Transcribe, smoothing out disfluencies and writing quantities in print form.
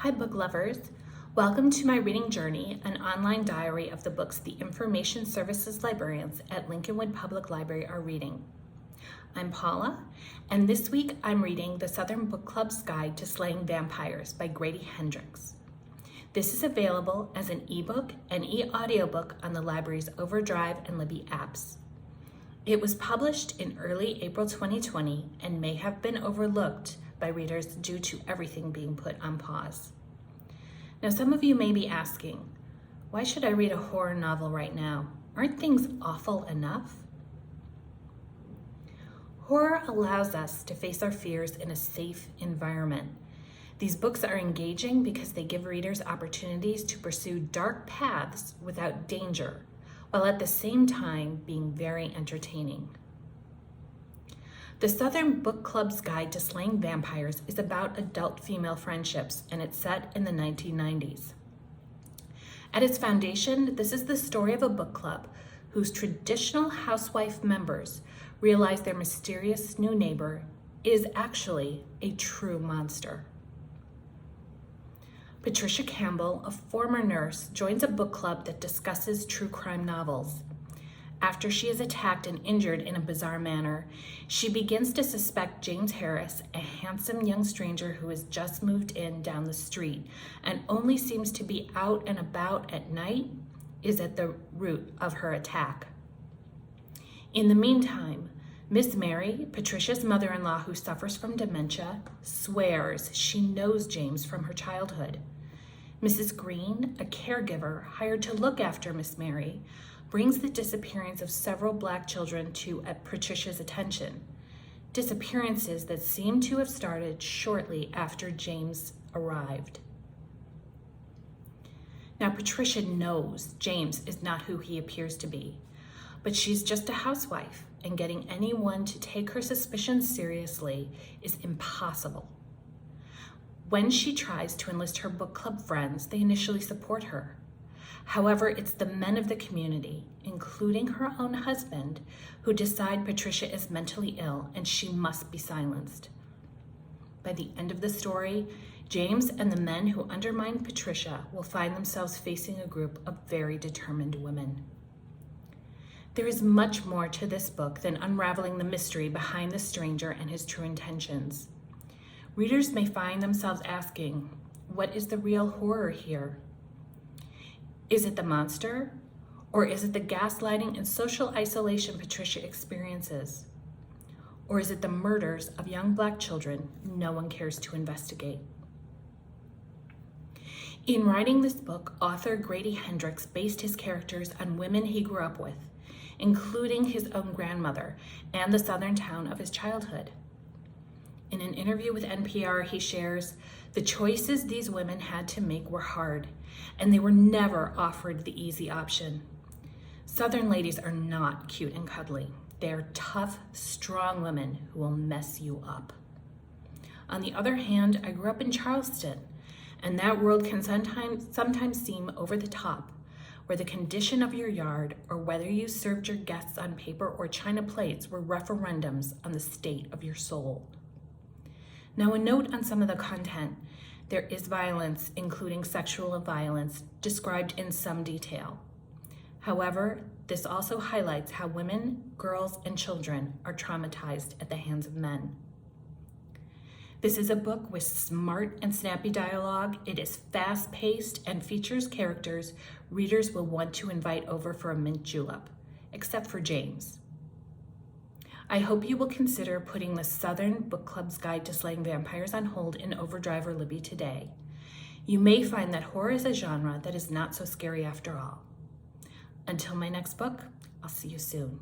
Hi, book lovers. Welcome to my reading journey, an online diary of the books the Information Services Librarians at Lincolnwood Public Library are reading. I'm Paula, and this week I'm reading The Southern Book Club's Guide to Slaying Vampires by Grady Hendrix. This is available as an ebook and e-audiobook on the library's Overdrive and Libby apps. It was published in early April 2020 and may have been overlooked by readers due to everything being put on pause. Now, some of you may be asking, why should I read a horror novel right now? Aren't things awful enough? Horror allows us to face our fears in a safe environment. These books are engaging because they give readers opportunities to pursue dark paths without danger, while at the same time being very entertaining. The Southern Book Club's Guide to Slaying Vampires is about adult female friendships, and it's set in the 1990s. At its foundation, this is the story of a book club whose traditional housewife members realize their mysterious new neighbor is actually a true monster. Patricia Campbell, a former nurse, joins a book club that discusses true crime novels. After she is attacked and injured in a bizarre manner, she begins to suspect James Harris, a handsome young stranger who has just moved in down the street and only seems to be out and about at night, is at the root of her attack. In the meantime, Miss Mary, Patricia's mother-in-law who suffers from dementia, swears she knows James from her childhood. Mrs. Green, a caregiver hired to look after Miss Mary, brings the disappearance of several Black children to Patricia's attention, disappearances that seem to have started shortly after James arrived. Now, Patricia knows James is not who he appears to be, but she's just a housewife, and getting anyone to take her suspicions seriously is impossible. When she tries to enlist her book club friends, they initially support her. However, it's the men of the community, including her own husband, who decide Patricia is mentally ill and she must be silenced. By the end of the story, James and the men who undermine Patricia will find themselves facing a group of very determined women. There is much more to this book than unraveling the mystery behind the stranger and his true intentions. Readers may find themselves asking, what is the real horror here? Is it the monster, or is it the gaslighting and social isolation Patricia experiences? Or is it the murders of young Black children no one cares to investigate? In writing this book, author Grady Hendrix based his characters on women he grew up with, including his own grandmother and the southern town of his childhood. In an interview with NPR, he shares, the choices these women had to make were hard, and they were never offered the easy option. Southern ladies are not cute and cuddly. They are tough, strong women who will mess you up. On the other hand, I grew up in Charleston, and that world can sometimes seem over the top, where the condition of your yard or whether you served your guests on paper or china plates were referendums on the state of your soul. Now, a note on some of the content. There is violence, including sexual violence, described in some detail. However, this also highlights how women, girls, and children are traumatized at the hands of men. This is a book with smart and snappy dialogue. It is fast-paced and features characters readers will want to invite over for a mint julep, except for James. I hope you will consider putting the Southern Book Club's Guide to Slaying Vampires on hold in Overdrive or Libby today. You may find that horror is a genre that is not so scary after all. Until my next book, I'll see you soon.